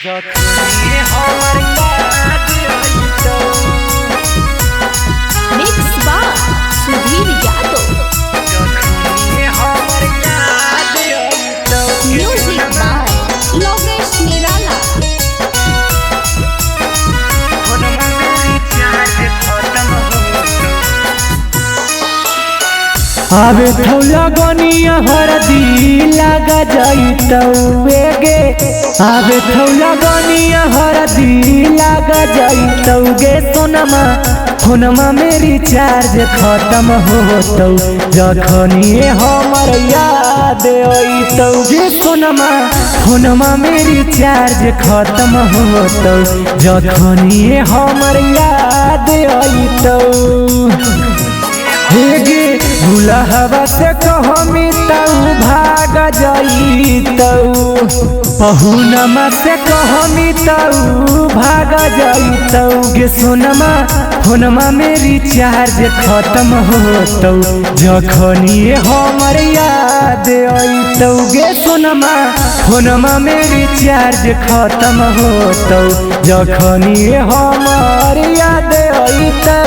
Mix by Sudhir Yadav. Music by Lokesh Nirala. आवे थौला गनिया हरदी लागा जाइतौवे गे। आवे थौला गनिया हरदी लागा जाइतौगे सोनमा। फोनमा मेरी चार्ज खत्म होतौ जखनिए हमर याद अइतौ गे सोनमा। फोनमा मेरी चार्ज खत्म होतौ जखनिए हमर याद अइतौ। हेगे भूलहवा से कहमितौ भाग जाइतौ। पहुनमा से कहमितौ भाग जाइतौ गे सोनमा। फोनमा मेरी चार्ज खत्म होतौ जखनिए हमर याद अइतौ गे सोनमा। फोनमा मेरी चार्ज खत्म होतौ जखनिए हमर याद अइतौ।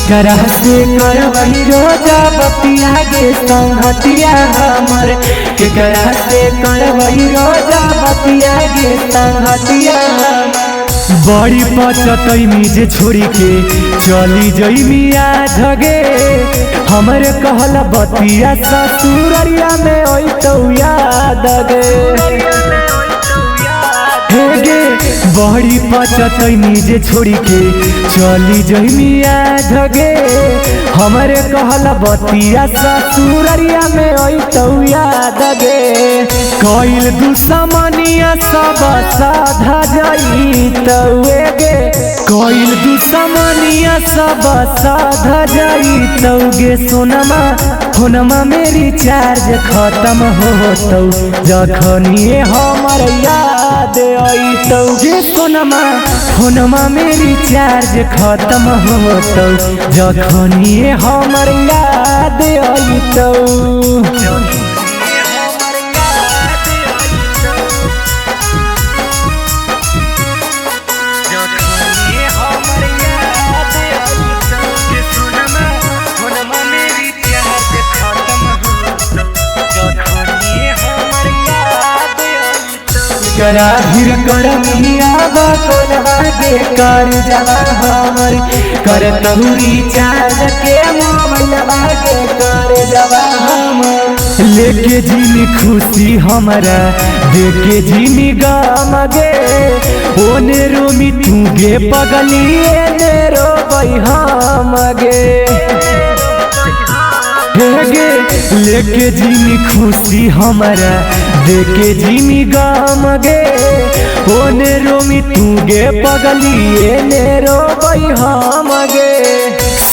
करा से करवही रोजा बतिया गे संगतिया हमर। के करा से करवही रोजा बतिया गे संगतिया हमर। बड़ी पचतैमी जे छोड़ी के चली जइमिया धगे। हमरे कहल बतिया ससुररिया में अइतौ याद गे। हेगे बड़ी पचतैनी जे छोड़ी के चली जइमिया धगे। हमरे कहल बतिया ससुररिया में अइतौ याद गे। कइल दुश्मनिया सब साधा जाइतौ गे। कइल दुश्मनिया सब साधा जाइतौ गे सोनमा। फोनमा मेरी चार्ज खत्म होतौ जखनिए हमर याद अइतौ गे सोनमा। फोनमा मेरी चार्ज खत्म होतौ जखनिए हमर याद अइतौ। करा हिर कर मिया बकोलवा के कर जवा हमर। कर तहुरी चार्ज के मोबाइलवा के कर जवा हमर। लेके जीनी खुशी हमरा देखे जीनी गम गे। ओने रोमी तू गे पगली एने रोबै हम गे। हेगे लेके जीनी खुशी हमरा देखे जीनी गम गे। ओने रोमी तू गे पगली एने रोबै हम गे।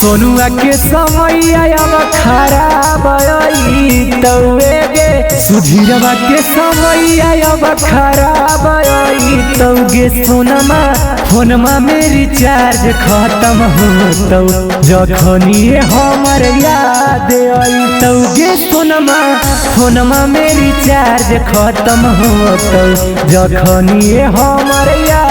सोनुआ के समय अब खराब अइतौ गे। सुधीरवा के समय अब खराब अइतौ गे सोनमा। फोनमा मेरी चार्ज खत्म होतौ जखनिए हमर याद अइतौ गे सोनमा। फोनमा मेरी चार्ज खत्म होतौ जखनिए हमर याद।